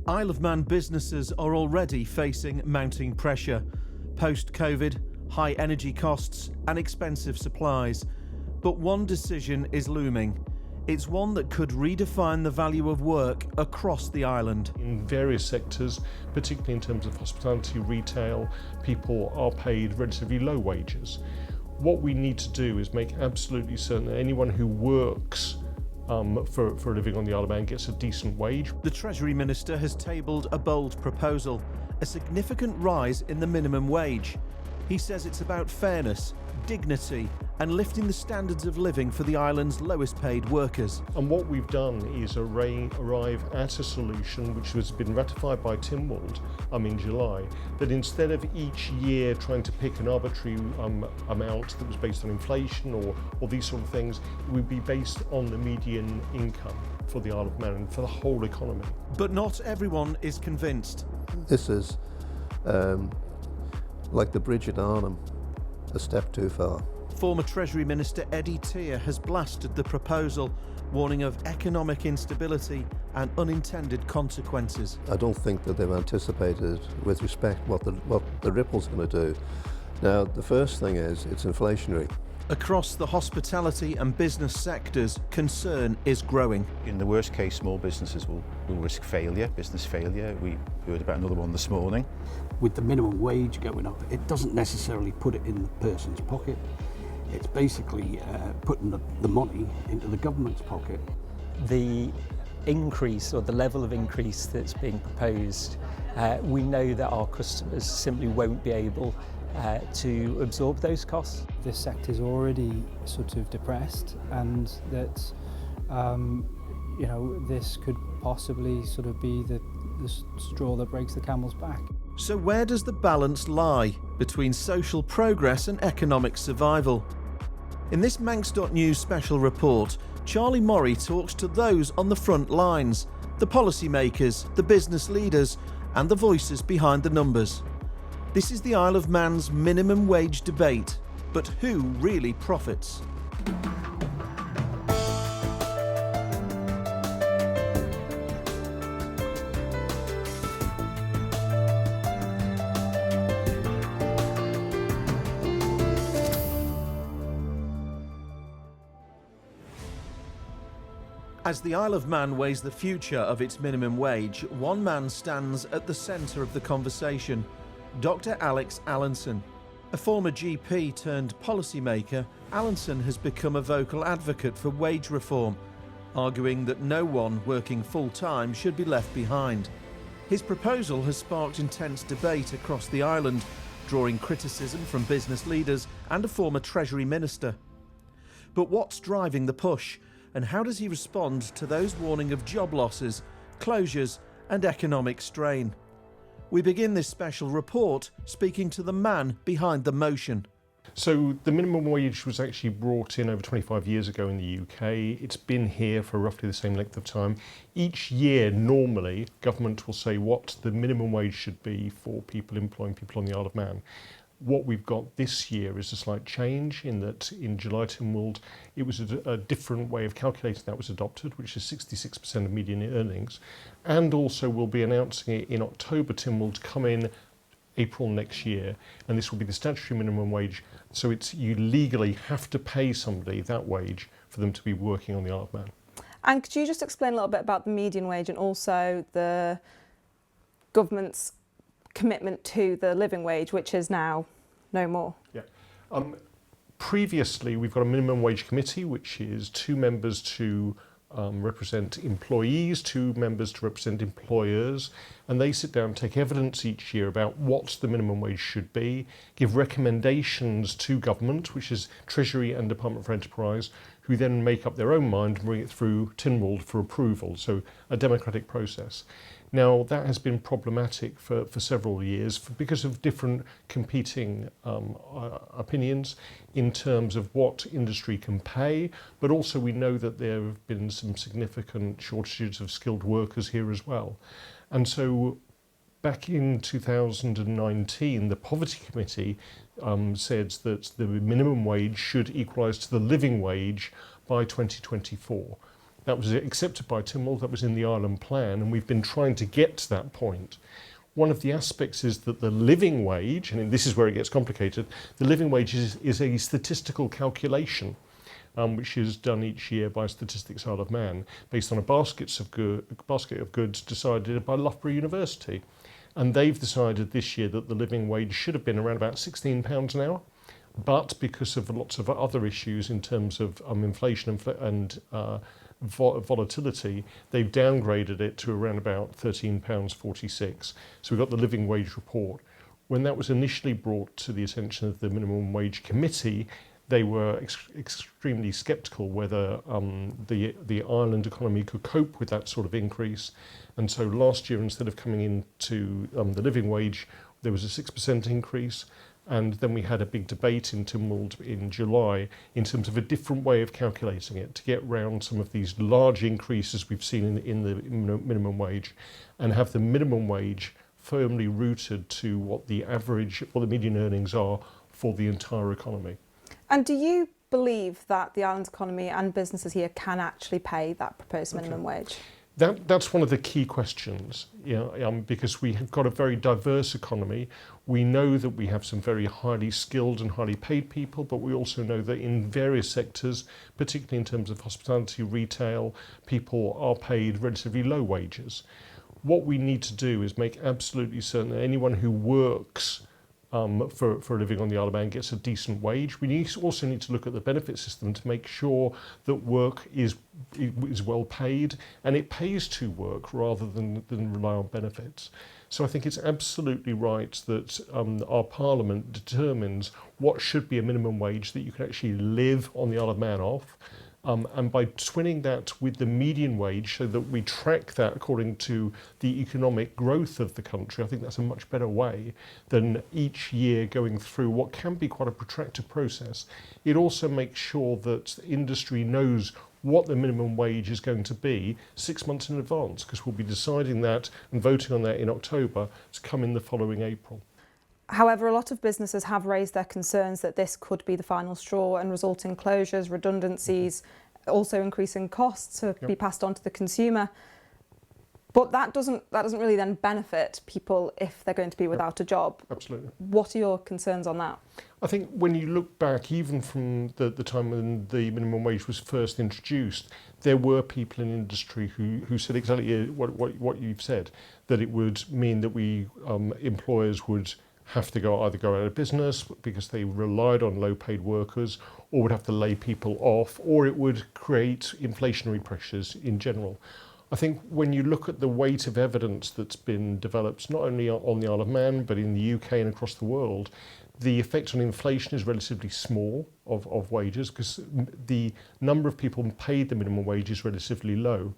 Isle of Man businesses are already facing mounting pressure. Post-COVID, high energy costs and expensive supplies. But one decision is looming. It's one that could redefine the value of work across the island. In various sectors, particularly in terms of hospitality, retail, people are paid relatively low wages. What we need to do is make absolutely certain that anyone who works for a living on the Isle of Man gets a decent wage. The Treasury Minister has tabled a bold proposal, a significant rise in the minimum wage. He says it's about fairness, dignity and lifting the standards of living for the island's lowest paid workers. And what we've done is arrive at a solution which has been ratified by Tynwald in July, that instead of each year trying to pick an arbitrary amount that was based on inflation or these sort of things, it would be based on the median income for the Isle of Man and for the whole economy. But not everyone is convinced. This is like the bridge at Arnhem, a step too far. Former Treasury Minister Teare has blasted the proposal, warning of economic instability and unintended consequences. I don't think that they've anticipated with respect what the ripple's going to do. Now, the first thing is it's inflationary. Across the hospitality and business sectors, concern is growing. In the worst case, small businesses will risk failure, business failure. We heard about another one this morning. With the minimum wage going up, it doesn't necessarily put it in the person's pocket. It's basically putting the money into the government's pocket. The increase or the level of increase that's being proposed, we know that our customers simply won't be able to absorb those costs. This sector is already sort of depressed, and that this could possibly sort of be the straw that breaks the camel's back. So where does the balance lie between social progress and economic survival? In this Manx.News Special Report, Charlie Morrie talks to those on the front lines, the policymakers, the business leaders and the voices behind the numbers. This is the Isle of Man's minimum wage debate, but who really profits? As the Isle of Man weighs the future of its minimum wage, one man stands at the centre of the conversation. Dr. Alex Allinson. A former GP turned policymaker, Allinson has become a vocal advocate for wage reform, arguing that no one working full-time should be left behind. His proposal has sparked intense debate across the island, drawing criticism from business leaders and a former Treasury Minister. But what's driving the push, and how does he respond to those warning of job losses, closures and economic strain? We begin this special report speaking to the man behind the motion. So the minimum wage was actually brought in over 25 years ago in the UK. It's been here for roughly the same length of time. Each year, normally, government will say what the minimum wage should be for people employing people on the Isle of Man. What we've got this year is a slight change in that in July Tynwald it was a different way of calculating that was adopted, which is 66% of median earnings, and also we'll be announcing it in October Tynwald to come in April next year, and this will be the statutory minimum wage, so you legally have to pay somebody that wage for them to be working on the Isle of Man. And could you just explain a little bit about the median wage and also the government's commitment to the living wage, which is now no more? Yeah. Previously, we've got a minimum wage committee, which is 2 members to represent employees, 2 members to represent employers, and they sit down and take evidence each year about what the minimum wage should be, give recommendations to government, which is Treasury and Department for Enterprise, who then make up their own mind and bring it through Tynwald for approval, so a democratic process. Now, that has been problematic for several years because of different competing opinions in terms of what industry can pay, but also we know that there have been some significant shortages of skilled workers here as well. And so back in 2019, the Poverty Committee said that the minimum wage should equalise to the living wage by 2024. That was accepted by Tynwald, that was in the Island Plan, and we've been trying to get to that point. One of the aspects is that the living wage, and this is where it gets complicated, the living wage is a statistical calculation which is done each year by Statistics Isle of Man, based on a basket of goods decided by Loughborough University. And they've decided this year that the living wage should have been around about £16 an hour, but because of lots of other issues in terms of inflation and volatility, they've downgraded it to around about £13.46. So we've got the living wage report. When that was initially brought to the attention of the Minimum Wage Committee, they were extremely sceptical whether the island economy could cope with that sort of increase. And so last year, instead of coming into the living wage, there was a 6% increase. And then we had a big debate in Tynwald in July in terms of a different way of calculating it to get round some of these large increases we've seen in the minimum wage, and have the minimum wage firmly rooted to what the average or the median earnings are for the entire economy. And do you believe that the island economy and businesses here can actually pay that proposed minimum wage? That's one of the key questions, because we have got a very diverse economy. We know that we have some very highly skilled and highly paid people, but we also know that in various sectors, particularly in terms of hospitality, retail, people are paid relatively low wages. What we need to do is make absolutely certain that anyone who works for a living on the Isle of Man gets a decent wage. We also need to look at the benefit system to make sure that work is well paid and it pays to work rather than rely on benefits. So I think it's absolutely right that our Parliament determines what should be a minimum wage that you can actually live on the Isle of Man off. And by twinning that with the median wage so that we track that according to the economic growth of the country, I think that's a much better way than each year going through what can be quite a protracted process. It also makes sure that industry knows what the minimum wage is going to be 6 months in advance, because we'll be deciding that and voting on that in October to come in the following April. However, a lot of businesses have raised their concerns that this could be the final straw and result in closures, redundancies, also increasing costs to be passed on to the consumer. But that doesn't really then benefit people if they're going to be without a job. Absolutely. What are your concerns on that? I think when you look back, even from the time when the minimum wage was first introduced, there were people in industry who said exactly what you've said, that it would mean that employers would have to either go out of business because they relied on low-paid workers, or would have to lay people off, or it would create inflationary pressures in general. I think when you look at the weight of evidence that's been developed, not only on the Isle of Man, but in the UK and across the world, the effect on inflation is relatively small of wages, because the number of people paid the minimum wage is relatively low.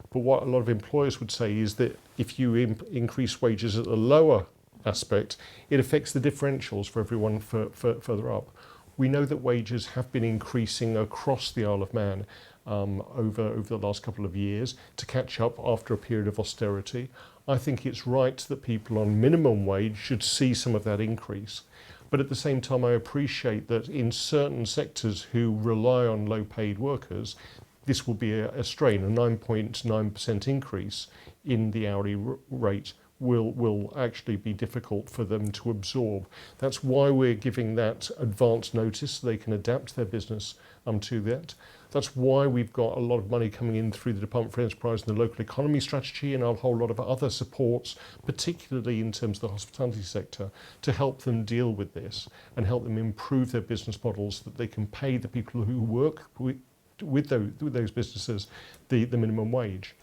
But what a lot of employers would say is that if you increase wages at the lower aspect, it affects the differentials for everyone further up. We know that wages have been increasing across the Isle of Man over the last couple of years to catch up after a period of austerity. I think it's right that people on minimum wage should see some of that increase. But at the same time, I appreciate that in certain sectors who rely on low-paid workers, this will be a strain. A 9.9% increase in the hourly rate will actually be difficult for them to absorb. That's why we're giving that advance notice so they can adapt their business to that. That's why we've got a lot of money coming in through the Department for Enterprise and the Local Economy Strategy and a whole lot of other supports, particularly in terms of the hospitality sector, to help them deal with this and help them improve their business models so that they can pay the people who work with those businesses the minimum wage.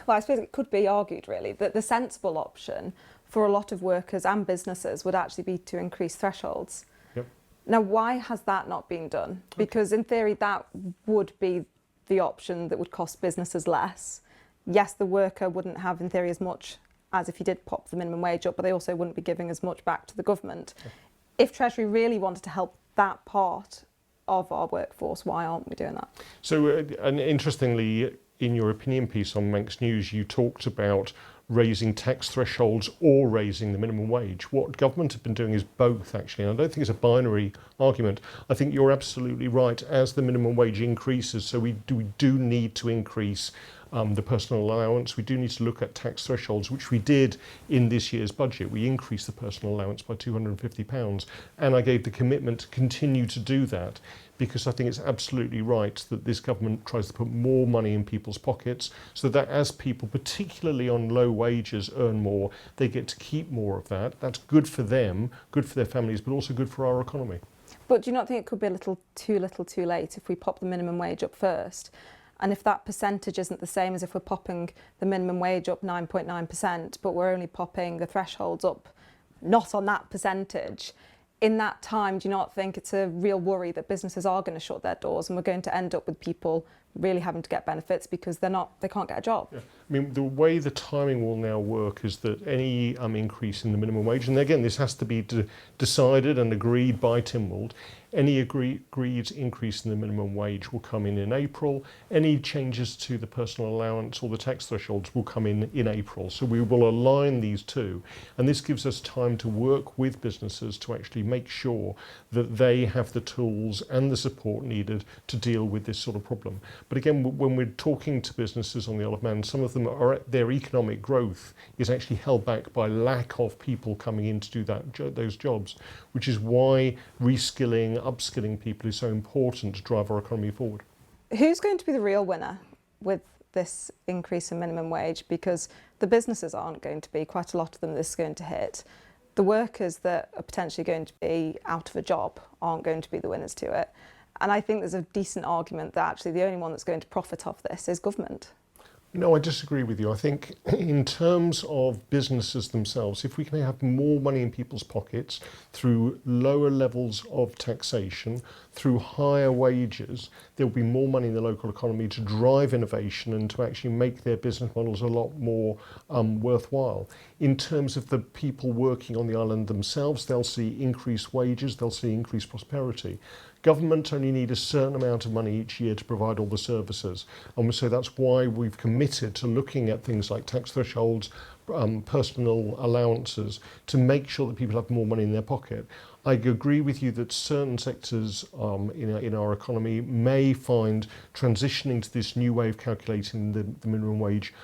I suppose it could be argued really that the sensible option for a lot of workers and businesses would actually be to increase thresholds. Yep. Now, why has that not been done? Because in theory that would be the option that would cost businesses less. Yes, the worker wouldn't have in theory as much as if you did pop the minimum wage up, but they also wouldn't be giving as much back to the government. Okay. If Treasury really wanted to help that part of our workforce, why aren't we doing that? So, and interestingly, in your opinion piece on Manx News, you talked about raising tax thresholds or raising the minimum wage. What government have been doing is both, actually, and I don't think it's a binary argument. I think you're absolutely right. As the minimum wage increases, so we do need to increase the personal allowance. We do need to look at tax thresholds, which we did in this year's budget. We increased the personal allowance by £250, and I gave the commitment to continue to do that, because I think it's absolutely right that this government tries to put more money in people's pockets, so that as people, particularly on low wages, earn more, they get to keep more of that. That's good for them, good for their families, but also good for our economy. But do you not think it could be a little too late if we pop the minimum wage up first? And if that percentage isn't the same as if we're popping the minimum wage up 9.9%, but we're only popping the thresholds up not on that percentage, in that time, do you not think it's a real worry that businesses are going to shut their doors and we're going to end up with people really having to get benefits because they can't get a job? Yeah. I mean, the way the timing will now work is that any increase in the minimum wage, and again, this has to be decided and agreed by Tynwald, any agreed increase in the minimum wage will come in April. Any changes to the personal allowance or the tax thresholds will come in April. So we will align these two. And this gives us time to work with businesses to actually make sure that they have the tools and the support needed to deal with this sort of problem. But again, when we're talking to businesses on the Isle of Man, some of them their economic growth is actually held back by lack of people coming in to do those jobs, which is why reskilling, upskilling people is so important to drive our economy forward. Who's going to be the real winner with this increase in minimum wage? Because the businesses aren't going to be, quite a lot of them this is going to hit. The workers that are potentially going to be out of a job aren't going to be the winners to it. And I think there's a decent argument that actually the only one that's going to profit off this is government. No, I disagree with you. I think in terms of businesses themselves, if we can have more money in people's pockets through lower levels of taxation, through higher wages, there'll be more money in the local economy to drive innovation and to actually make their business models a lot more worthwhile. In terms of the people working on the island themselves, they'll see increased wages, they'll see increased prosperity. Government only need a certain amount of money each year to provide all the services. And so that's why we've committed to looking at things like tax thresholds, personal allowances, to make sure that people have more money in their pocket. I agree with you that certain sectors in our economy may find transitioning to this new way of calculating the minimum wage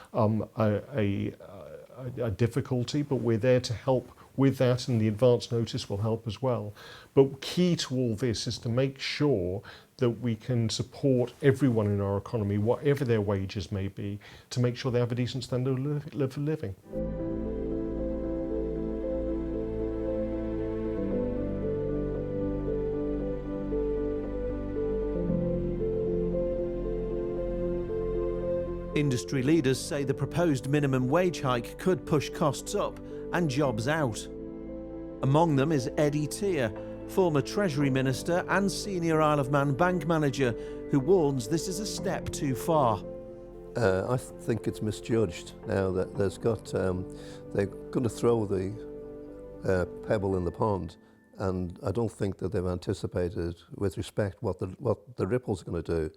a difficulty, but we're there to help with that, and the advance notice will help as well. But key to all this is to make sure that we can support everyone in our economy, whatever their wages may be, to make sure they have a decent standard of living. Industry leaders say the proposed minimum wage hike could push costs up and jobs out. Among them is Eddie Teare, former Treasury Minister and senior Isle of Man bank manager, who warns this is a step too far. I think it's misjudged now that they're going to throw the pebble in the pond, and I don't think that they've anticipated with respect what the ripple's going to do.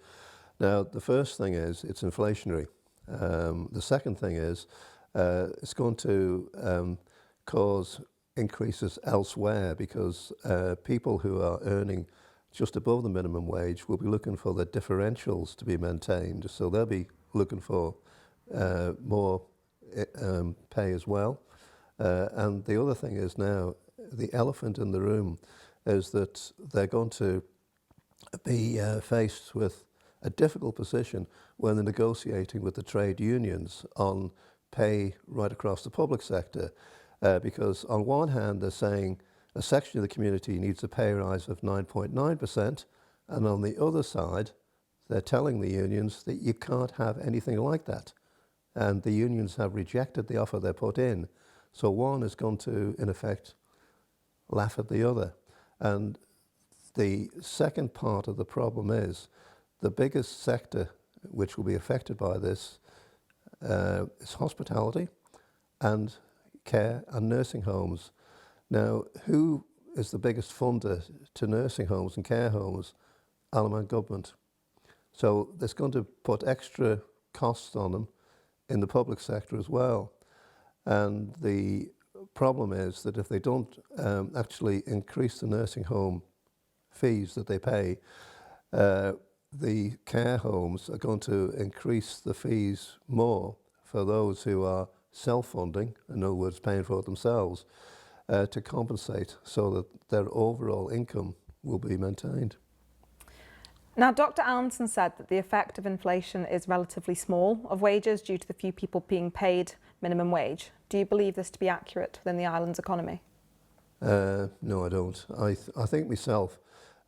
Now, the first thing is it's inflationary. The second thing is it's going to cause increases elsewhere, because people who are earning just above the minimum wage will be looking for the differentials to be maintained. So they'll be looking for more pay as well. And the other thing is now, the elephant in the room is that they're going to be faced with a difficult position when they're negotiating with the trade unions on pay right across the public sector. Because on one hand, they're saying a section of the community needs a pay rise of 9.9%, and on the other side, they're telling the unions that you can't have anything like that. And the unions have rejected the offer they put in. So one is going to, in effect, laugh at the other. And the second part of the problem is the biggest sector which will be affected by this is hospitality and care and nursing homes. Now, who is the biggest funder to nursing homes and care homes? Isle of Man government. So there's going to put extra costs on them in the public sector as well. And the problem is that if they don't actually increase the nursing home fees that they pay, the care homes are going to increase the fees more for those who are self-funding, in other words, paying for it themselves, to compensate so that their overall income will be maintained. Now, Dr. Allinson said that the effect of inflation is relatively small of wages due to the few people being paid minimum wage. Do you believe this to be accurate within the island's economy? No, I don't. I think myself,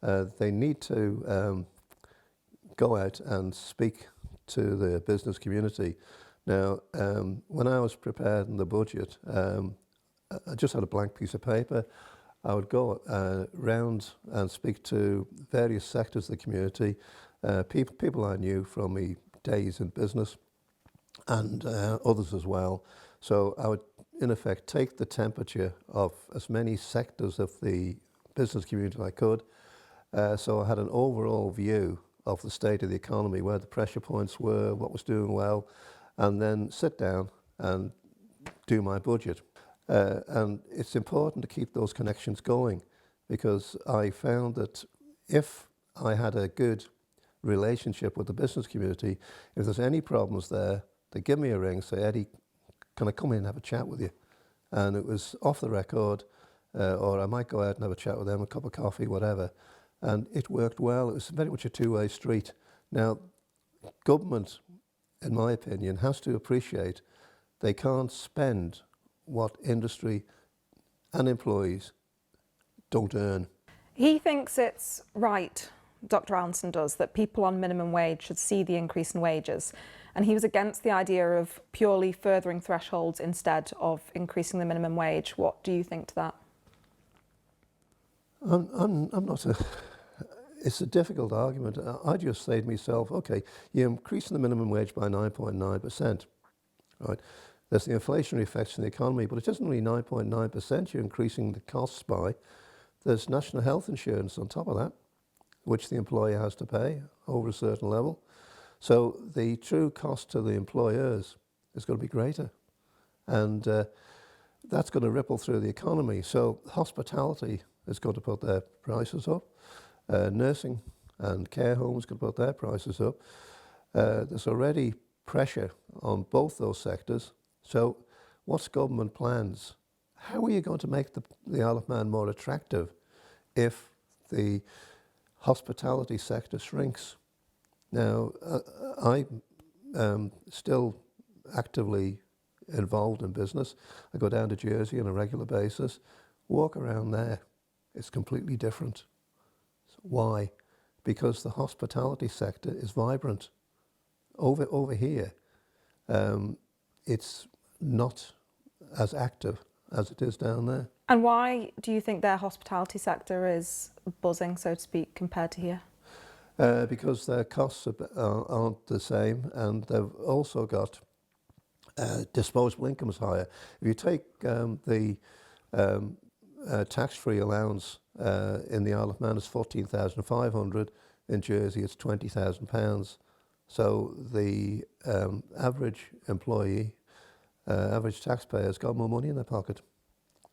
they need to go out and speak to the business community. Now, when I was preparing the budget, I just had a blank piece of paper. I would go round and speak to various sectors of the community, people I knew from my days in business, and others as well. So I would, in effect, take the temperature of as many sectors of the business community as I could. So I had an overall view of the state of the economy, where the pressure points were, what was doing well, and then sit down and do my budget. And it's important to keep those connections going, because I found that if I had a good relationship with the business community, if there's any problems there, they give me a ring, say, Eddie, can I come in and have a chat with you? And it was off the record, or I might go out and have a chat with them, a cup of coffee, whatever. And it worked well. It was very much a two-way street. Now, government, in my opinion, has to appreciate they can't spend what industry and employees don't earn. He thinks it's right, Dr. Allinson does, that people on minimum wage should see the increase in wages. And he was against the idea of purely furthering thresholds instead of increasing the minimum wage. What do you think to that? I'm not it's a difficult argument. I just say to myself, okay, you're increasing the minimum wage by 9.9%, right? There's the inflationary effects in the economy, but it isn't really 9.9% you're increasing the costs by. There's national health insurance on top of that, which the employer has to pay over a certain level. So the true cost to the employers is going to be greater. And that's going to ripple through the economy. So hospitality is going to put their prices up. Nursing and care homes can put their prices up. There's already pressure on both those sectors. So what's government plans? How are you going to make the Isle of Man more attractive if the hospitality sector shrinks? Now, I'm still actively involved in business. I go down to Jersey on a regular basis. Walk around there. It's completely different. Why? Because the hospitality sector is vibrant. Over here, it's not as active as it is down there. And why do you think their hospitality sector is buzzing, so to speak, compared to here? Because their costs aren't the same, and they've also got disposable incomes higher. If you take the tax-free allowance in the Isle of Man is $14,500, in Jersey it's £20,000. So the average employee, average taxpayer has got more money in their pocket.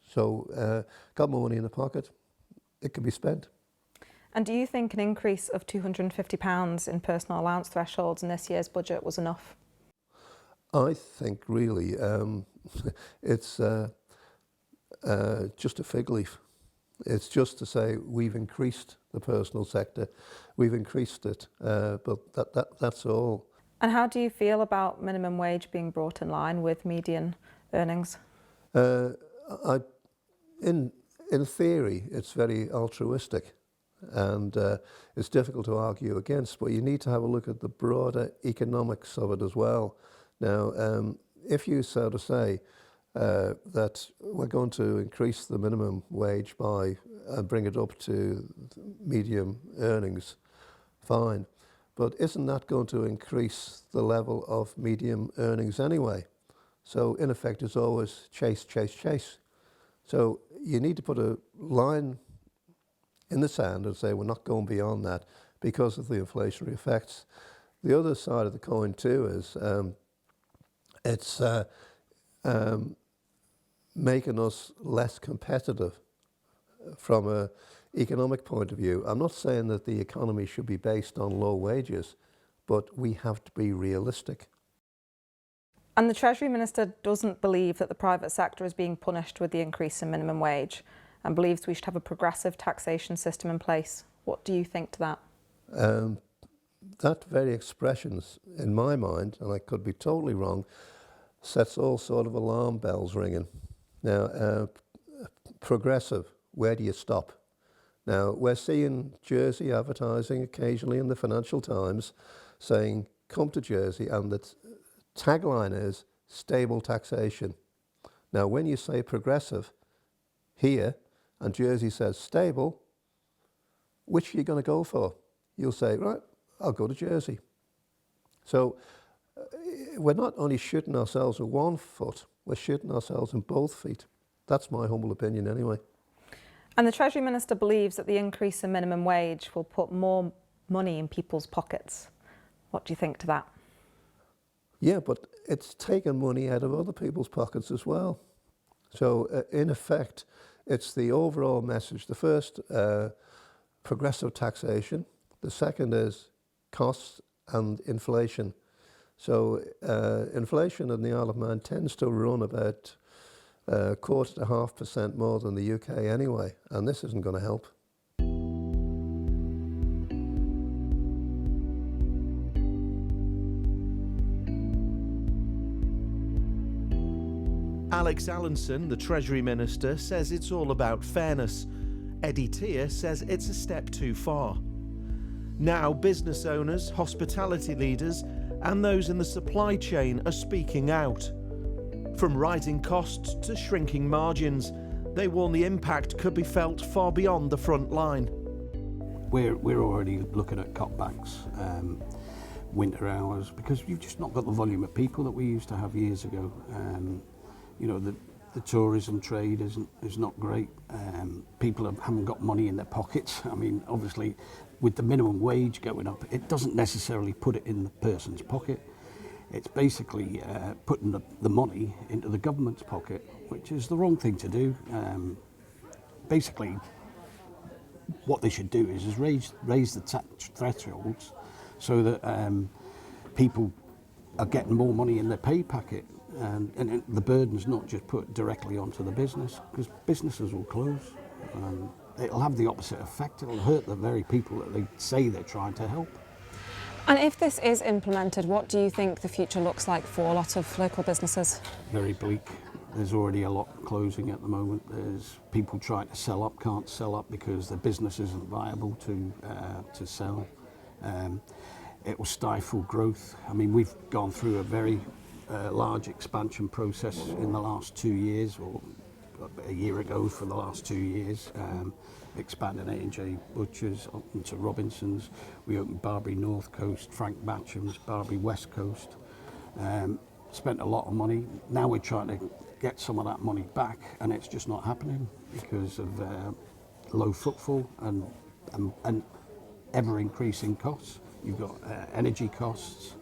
So got more money in the pocket, it can be spent. And do you think an increase of £250 in personal allowance thresholds in this year's budget was enough? I think really it's just a fig leaf. It's just to say we've increased the personal sector, we've increased it, but that's all. And how do you feel about minimum wage being brought in line with median earnings? In theory, it's very altruistic, and it's difficult to argue against, but you need to have a look at the broader economics of it as well. Now, if you so to say that we're going to increase the minimum wage by and bring it up to medium earnings, fine. But isn't that going to increase the level of medium earnings anyway? So in effect, it's always chase, chase, chase. So you need to put a line in the sand and say we're not going beyond that because of the inflationary effects. The other side of the coin too is making us less competitive from an economic point of view. I'm not saying that the economy should be based on low wages, but we have to be realistic. And the Treasury Minister doesn't believe that the private sector is being punished with the increase in minimum wage and believes we should have a progressive taxation system in place. What do you think to that? That very expression, in my mind, and I could be totally wrong, sets all sort of alarm bells ringing. Now, progressive, where do you stop? Now, we're seeing Jersey advertising occasionally in the Financial Times saying, come to Jersey, and the tagline is stable taxation. Now, when you say progressive here, and Jersey says stable, which are you going to go for? You'll say, right, I'll go to Jersey. So we're not only shooting ourselves with one foot, we're shooting ourselves in both feet. That's my humble opinion anyway. And the Treasury Minister believes that the increase in minimum wage will put more money in people's pockets. What do you think to that? Yeah, but it's taking money out of other people's pockets as well. So in effect, it's the overall message. The first, progressive taxation. The second is costs and inflation. So inflation in the Isle of Man tends to run about 0.25% more than the UK anyway, and this isn't going to help. Alex Allinson, the Treasury Minister, says it's all about fairness. Eddie Teare says it's a step too far. Now business owners, hospitality leaders and those in the supply chain are speaking out. From rising costs to shrinking margins, they warn the impact could be felt far beyond the front line. We're already looking at cutbacks, winter hours, because you've just not got the volume of people that we used to have years ago. You know, the tourism trade is not great. People haven't got money in their pockets. I mean, obviously, with the minimum wage going up, it doesn't necessarily put it in the person's pocket. It's basically putting the money into the government's pocket, which is the wrong thing to do. Basically, what they should do is raise the tax thresholds so that people are getting more money in their pay packet. And the burden's not just put directly onto the business, because businesses will close. It'll have the opposite effect. It'll hurt the very people that they say they're trying to help. And if this is implemented, what do you think the future looks like for a lot of local businesses? Very bleak. There's already a lot closing at the moment. There's people trying to sell up, can't sell up because their business isn't viable to sell. It will stifle growth. I mean, we've gone through a very large expansion process in the last 2 years, or a year ago for the last 2 years, expanding A&J Butchers up into Robinsons. We opened Barbary North Coast, Frank Matcham's, Barbary West Coast. Spent a lot of money. Now we're trying to get some of that money back, and it's just not happening because of low footfall and ever increasing costs. You've got energy costs.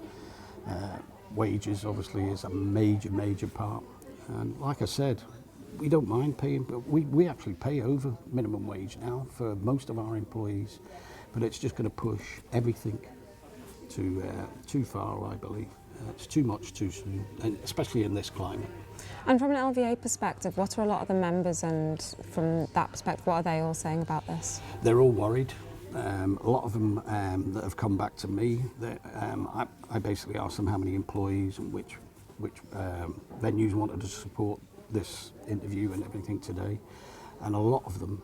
Wages obviously is a major part, and like I said, we don't mind paying, but we actually pay over minimum wage now for most of our employees, but it's just going to push everything too far, I believe. It's too much too soon, and especially in this climate. And from an LVA perspective, what are a lot of the members, and from that perspective, what are they all saying about this? They're all worried. A lot of them that have come back to me, I basically asked them how many employees and which venues wanted to support this interview and everything today. And a lot of them,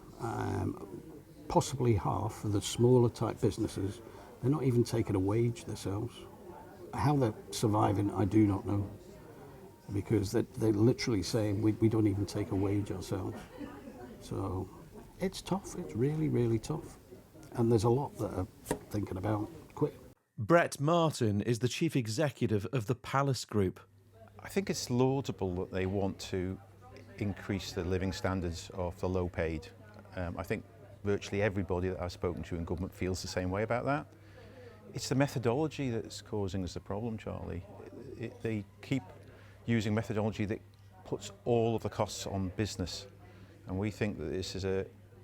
possibly half of the smaller type businesses, they're not even taking a wage themselves. How they're surviving, I do not know. Because they're literally saying, we don't even take a wage ourselves. So it's tough, it's really tough. And there's a lot that are thinking about quitting. Brett Martin is the chief executive of the Palace Group. I think it's laudable that they want to increase the living standards of the low paid. I think virtually everybody that I've spoken to in government feels the same way about that. It's the methodology that's causing us the problem, Charlie. They keep using methodology that puts all of the costs on business. And we think that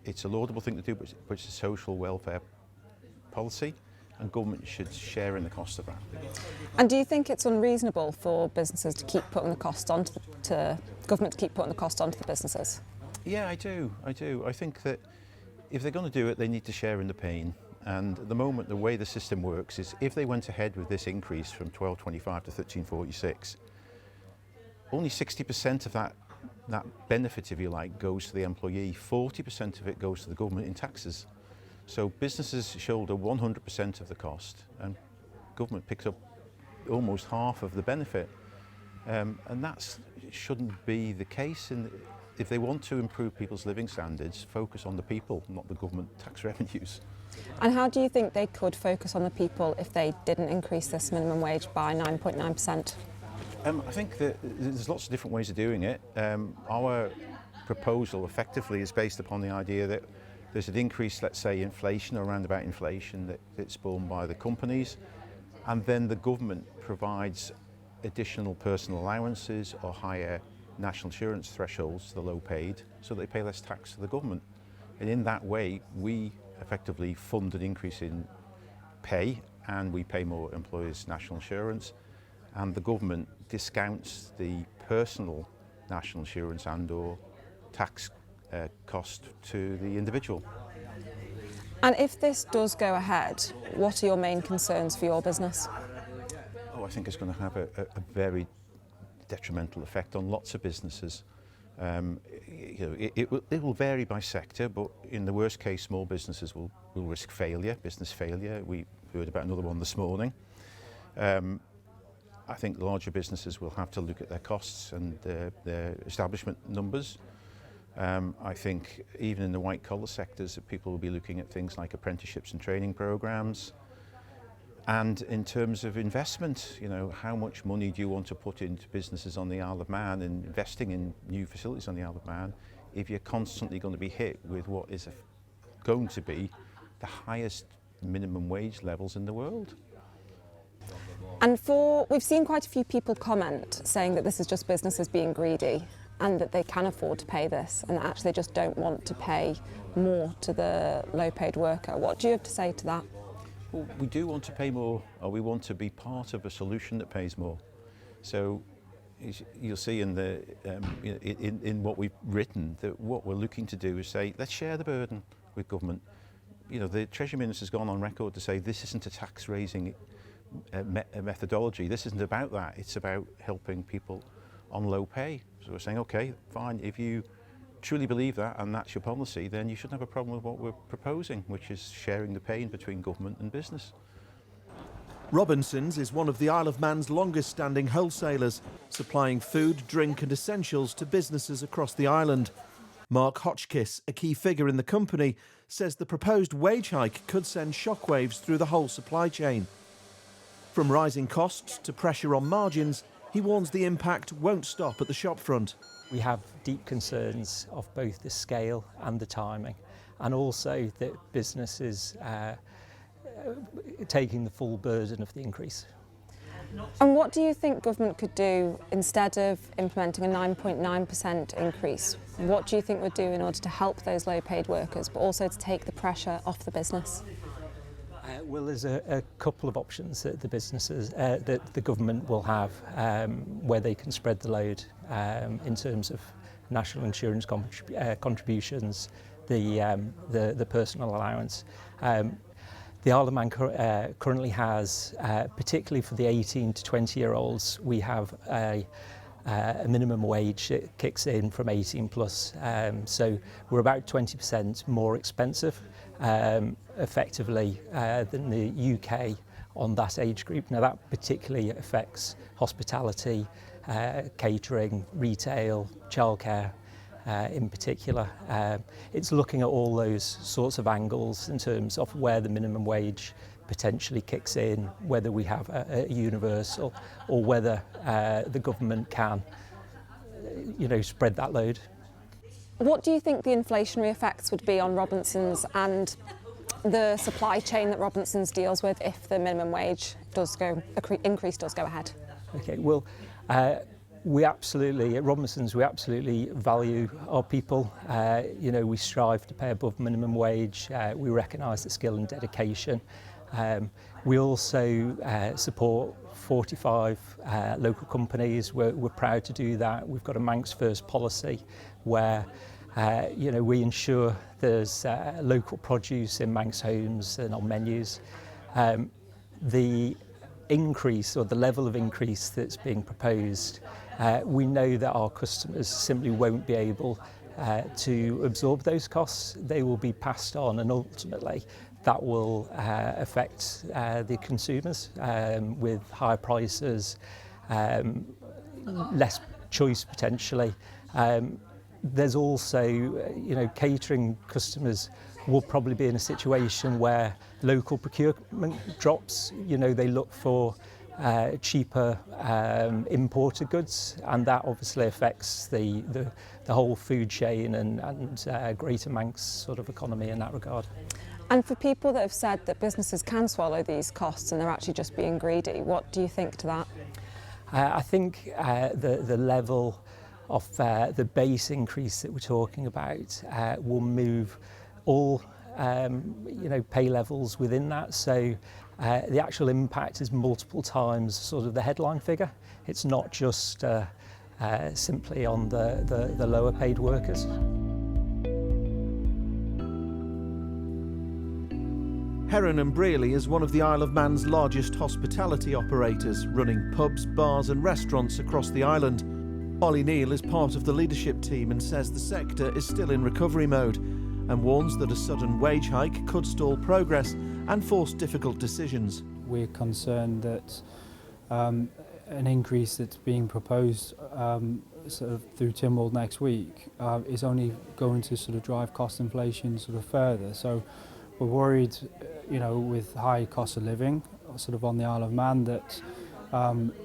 it's a laudable thing to do, but it's a social welfare policy, and government should share in the cost of that. And do you think it's unreasonable for businesses to keep putting the cost onto government to keep putting the cost onto the businesses? Yeah, I do. I think that if they're going to do it, they need to share in the pain. And at the moment, the way the system works is if they went ahead with this increase from 12.25 to 13.46, only 60% of that benefit, if you like, goes to the employee. 40% of it goes to the government in taxes. So businesses shoulder 100% of the cost, and government picks up almost half of the benefit. And that shouldn't be the case. If they want to improve people's living standards, focus on the people, not the government tax revenues. And how do you think they could focus on the people if they didn't increase this minimum wage by 9.9%? I think that there's lots of different ways of doing it. Our proposal effectively is based upon the idea that there's an increase, let's say, inflation or roundabout inflation that's borne by the companies, and then the government provides additional personal allowances or higher national insurance thresholds to the low paid so they pay less tax to the government. And in that way, we effectively fund an increase in pay, and we pay more employers' national insurance, and the government discounts the personal national insurance and or tax cost to the individual. And if this does go ahead, what are your main concerns for your business? I think it's going to have a very detrimental effect on lots of businesses. It will vary by sector, but in the worst case, small businesses will risk business failure. We heard about another one this morning. I think larger businesses will have to look at their costs and their establishment numbers. I think even in the white-collar sectors, that people will be looking at things like apprenticeships and training programs. And in terms of investment, how much money do you want to put into businesses on the Isle of Man and investing in new facilities on the Isle of Man if you're constantly going to be hit with what is going to be the highest minimum wage levels in the world? And we've seen quite a few people comment saying that this is just businesses being greedy and that they can afford to pay this and that actually they just don't want to pay more to the low-paid worker. What do you have to say to that? Well, we do want to pay more, or we want to be part of a solution that pays more. So you'll see in what we've written that what we're looking to do is say, let's share the burden with government. The Treasury Minister has gone on record to say this isn't a tax-raising methodology. This isn't about that. It's about helping people on low pay. So we're saying, okay, fine, if you truly believe that and that's your policy, then you shouldn't have a problem with what we're proposing, which is sharing the pain between government and business. Robinsons is one of the Isle of Man's longest-standing wholesalers, supplying food, drink and essentials to businesses across the island. Mark Hotchkiss, a key figure in the company, says the proposed wage hike could send shockwaves through the whole supply chain. From rising costs to pressure on margins, he warns the impact won't stop at the shop front. We have deep concerns of both the scale and the timing, and also that businesses taking the full burden of the increase. And what do you think government could do instead of implementing a 9.9% increase? What do you think would do in order to help those low-paid workers, but also to take the pressure off the business? Well, there's a couple of options that the businesses, that the government will have, where they can spread the load in terms of national insurance contributions, the personal allowance. The Isle of Man currently has, particularly for the 18 to 20-year-olds, we have a minimum wage that kicks in from 18 plus. So we're about 20% more expensive, effectively, than the UK on that age group. Now that particularly affects hospitality, catering, retail, childcare. In particular, it's looking at all those sorts of angles in terms of where the minimum wage potentially kicks in, whether we have a universal or whether the government can, spread that load. What do you think the inflationary effects would be on Robinsons and the supply chain that Robinsons deals with if the minimum wage increase does go ahead? Okay, well, We absolutely, at Robinsons, we absolutely value our people. We strive to pay above minimum wage. We recognise the skill and dedication. We also support 45 local companies. We're proud to do that. We've got a Manx First policy where we ensure there's local produce in Manx homes and on menus. The increase, or the level of increase that's being proposed, we know that our customers simply won't be able to absorb those costs. They will be passed on, and ultimately that will affect the consumers with higher prices, less choice potentially. There's also, catering customers will probably be in a situation where local procurement drops. They look for cheaper imported goods, and that obviously affects the whole food chain and Greater Manx sort of economy in that regard. And for people that have said that businesses can swallow these costs and they're actually just being greedy, what do you think to that? I think the level of the base increase that we're talking about will move all pay levels within that. So the actual impact is multiple times sort of the headline figure. It's not just simply on the lower paid workers. Heron and Brearley is one of the Isle of Man's largest hospitality operators, running pubs, bars and restaurants across the island. Ollie Neal is part of the leadership team and says the sector is still in recovery mode, and warns that a sudden wage hike could stall progress and force difficult decisions. We're concerned that an increase that's being proposed sort of through Tynwald next week is only going to sort of drive cost inflation sort of further. So we're worried, with high cost of living sort of on the Isle of Man, that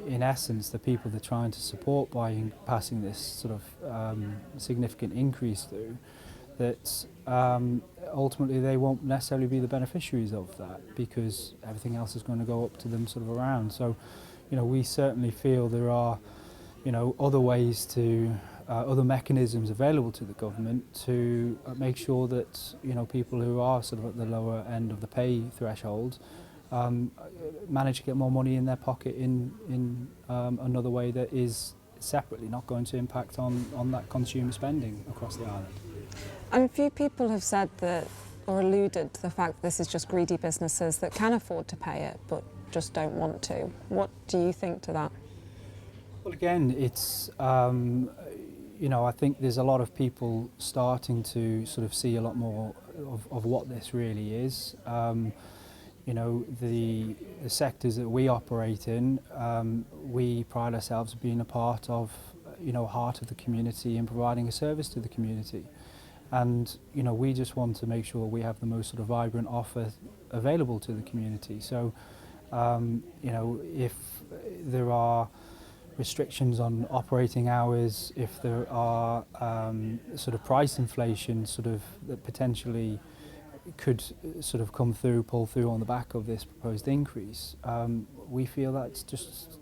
in essence the people they're trying to support by passing this sort of significant increase through, that ultimately they won't necessarily be the beneficiaries of that, because everything else is going to go up to them sort of around. So, we certainly feel there are, other ways to, other mechanisms available to the government to make sure that, people who are sort of at the lower end of the pay threshold manage to get more money in their pocket in another way that is separately not going to impact on that consumer spending across the island. And a few people have said that, or alluded to the fact that this is just greedy businesses that can afford to pay it but just don't want to. What do you think to that? Well, again, it's, I think there's a lot of people starting to sort of see a lot more of what this really is. The sectors that we operate in, we pride ourselves being a part of, heart of the community and providing a service to the community. And, we just want to make sure we have the most sort of vibrant offer available to the community. So, if there are restrictions on operating hours, if there are sort of price inflation sort of that potentially could sort of pull through on the back of this proposed increase, we feel that's just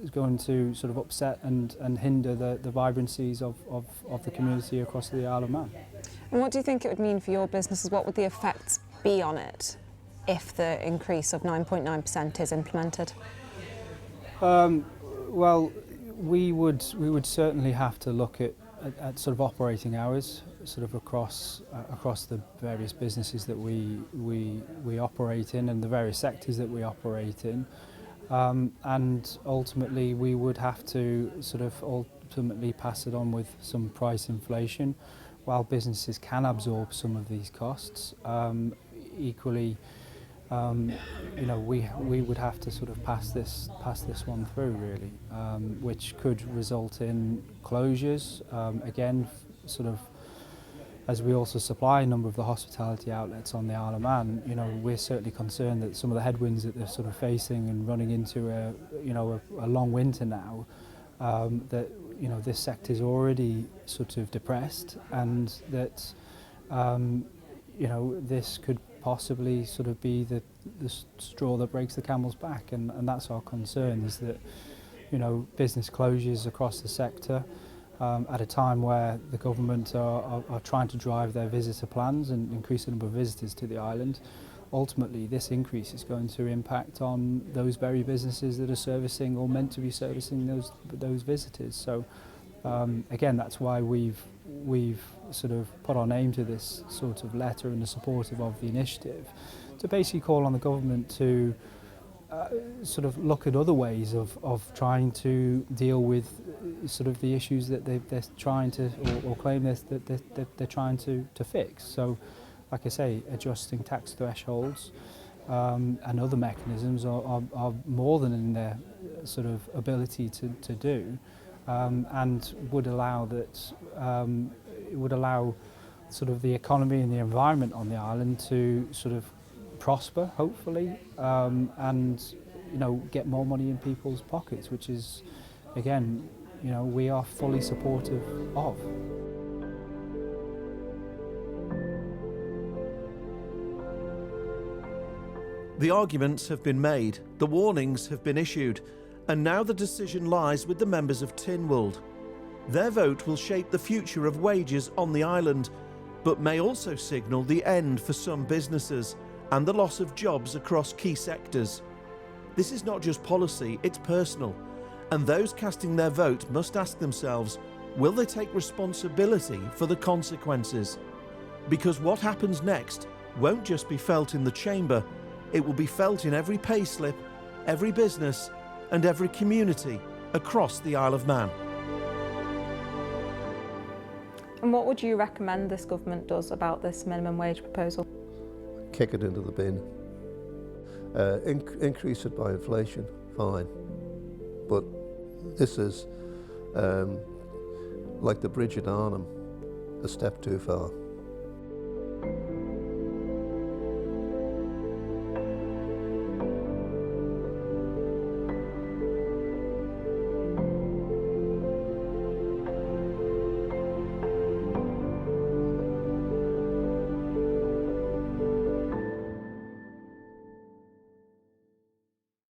is going to sort of upset and hinder the vibrancies of the community across the Isle of Man. And what do you think it would mean for your businesses? What would the effects be on it if the increase of 9.9% is implemented? Well, we would certainly have to look at sort of operating hours sort of across the various businesses that we operate in and the various sectors that we operate in. And ultimately we would have to sort of ultimately pass it on with some price inflation, while businesses can absorb some of these costs. Equally, we would have to sort of pass this one through really, which could result in closures. Again, sort of as we also supply a number of the hospitality outlets on the Isle of Man, we're certainly concerned that some of the headwinds that they're sort of facing and running into a long winter now, that this sector is already sort of depressed, and that this could possibly sort of be the straw that breaks the camel's back, and that's our concern, is that business closures across the sector at a time where the government are trying to drive their visitor plans and increase the number of visitors to the island. Ultimately, this increase is going to impact on those very businesses that are servicing or meant to be servicing those visitors. So again, that's why we've sort of put our name to this sort of letter and are supportive of the initiative, to basically call on the government to sort of look at other ways of trying to deal with sort of the issues that they're trying to or claim that they're trying to fix. So, like I say, adjusting tax thresholds and other mechanisms are more than in their sort of ability to do, and would allow that it would allow sort of the economy and the environment on the island to sort of prosper, hopefully, and get more money in people's pockets, which is, again, we are fully supportive of. The arguments have been made, the warnings have been issued, and now the decision lies with the members of Tynwald. Their vote will shape the future of wages on the island, but may also signal the end for some businesses and the loss of jobs across key sectors. This is not just policy, it's personal, and those casting their vote must ask themselves, will they take responsibility for the consequences? Because what happens next won't just be felt in the chamber, it will be felt in every payslip, every business, and every community across the Isle of Man. And what would you recommend this government does about this minimum wage proposal? Kick it into the bin. Increase it by inflation, fine. But this is like the bridge at Arnhem, a step too far.